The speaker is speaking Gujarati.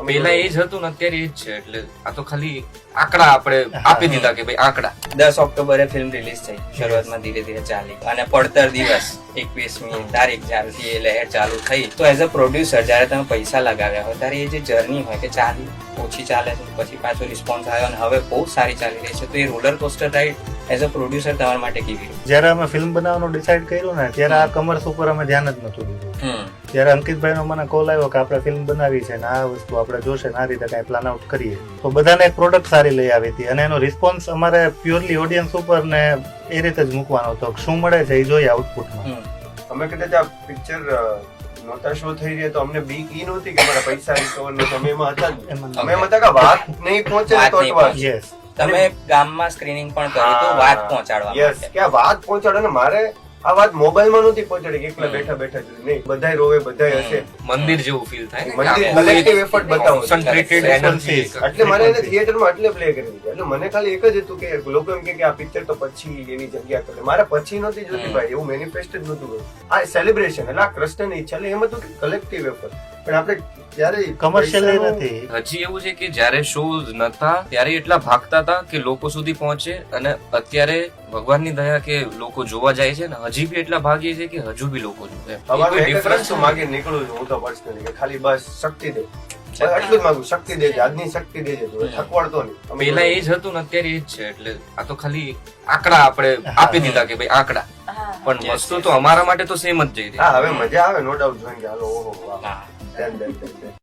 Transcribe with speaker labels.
Speaker 1: પેલા એ જ હતું ને અત્યારે એ જ છે. એટલે આ તો ખાલી આંકડા આપણે આપી દીધા કે ભાઈ આંકડા.
Speaker 2: 10 ઓક્ટોબરે ફિલ્મ રિલીઝ થઈ. શરૂઆતમાં ધીરે ધીરે ચાલી અને પડતર દિવસ 21મી તારીખ જ્યારથી એ લહેર ચાલુ થઈ, તો એઝ અ પ્રોડ્યુસર જયારે તમે પૈસા લગાવ્યા હોય ત્યારે એ જે જર્ની હોય કે ચાલી ઓછી ચાલે છે, પછી પાછો રિસ્પોન્સ આવ્યો અને હવે બહુ સારી ચાલી રહી છે, તો એ roller coaster ride as a producer તમારા માટે કેવી રહી?
Speaker 3: જયારે અમે ફિલ્મ બનાવવાનું ડિસાઈડ કર્યું ને ત્યારે આ કમર્સ ઉપર અમે ધ્યાન જ નતું દીધું. ત્યારે અંકિતભાઈ નો મને કોલ આવ્યો કે આપણે ફિલ્મ બનાવી છે ને આ વસ્તુ આપણે જોશે ને આ રીતે કઈ પ્લાન આઉટ કરીએ, તો બધાને એક પ્રોડક્ટ સારી લઈ આવી હતી અને એનો રિસ્પોન્સ અમારે પ્યોરલી ઓડિયન્સ ઉપર ને એ રીતે જ મૂકવાનો હતો. શું મળે છે એ જોઈએ આઉટપુટમાં.
Speaker 4: અમે કદાચ આ પિક્ચર નહોતા શો થઈ રહ્યા તો અમને બીક ઈ નહોતી કે મારા પૈસા રિકવર ને તમે એમાં હતા જ. અમે એમ હતા કે વાત નહીં પહોંચે ને તો અટવાશ.
Speaker 3: યસ,
Speaker 2: તમે ગામમાં સ્ક્રીનિંગ પણ કર્યું તો વાત પહોંચાડવા
Speaker 4: યસ,
Speaker 2: માટે.
Speaker 4: કે આ વાત પહોંચાડે ને મારે આ વાત મોબાઈલમાં નહોતી પહોંચાડી કે એકલા બેઠા બેઠા જ નહીં, બધાય રોવે બધાય હશે.
Speaker 1: મંદિર જેવું ફીલ થાય ને.
Speaker 4: મંદિર collective effort બતાવો.
Speaker 1: Concentrated energy.
Speaker 4: એટલે મારે એને થિયેટરમાં એટલે પ્લે કરી દીધું. એટલે મને ખાલી એક જ હતું કે લોકો એમ કે આ પિક્ચર તો પછી એની જગ્યા કરે. મારે પછી નહોતી જોતી ભાઈ, એવું મેનિફેસ્ટ જ નહોતું કર્યું. આ સેલિબ્રેશન એટલે આ કૃષ્ણની ઈચ્છા, એટલે એમ હતું કે કલેક્ટિવ એફર્ટ. પણ આપણે જ્યારે
Speaker 3: કમર્શિયલ નથી.
Speaker 1: હજી એવું છે કે જયારે શો નતા ત્યારે એટલા ભાગતા હતા કે લોકો સુધી પહોંચે, અને અત્યારે ભગવાનની દયા કે લોકો જોવા જાય છે ને હજી બી એટલા ભાગીએ છે કે હજુ બી લોકો જોવે.
Speaker 4: અમારું એક જ
Speaker 1: ડિફરન્સ
Speaker 4: વસ્તુ માગી નીકળું છું હું તો પર્સનલી કે ખાલી બસ શક્તિ દે. બસ એટલું જ માંગુ, શક્તિ દેજે, આજની શક્તિ દેજે, તું થકવાડતો નહીં.
Speaker 1: પેલા એ જ હતું ને અત્યારે એ જ છે. એટલે આ તો ખાલી આંકડા આપણે આપી દીધા કે ભાઈ આંકડા, પણ વસ્તુ તો અમારા માટે તો સેમ જ જઈ રહી.
Speaker 4: હા, હવે મજા આવે નો ડાઉટ જોઈને કે હાલો ઓહો વાહ.
Speaker 2: હા.
Speaker 4: Done, done, done, done.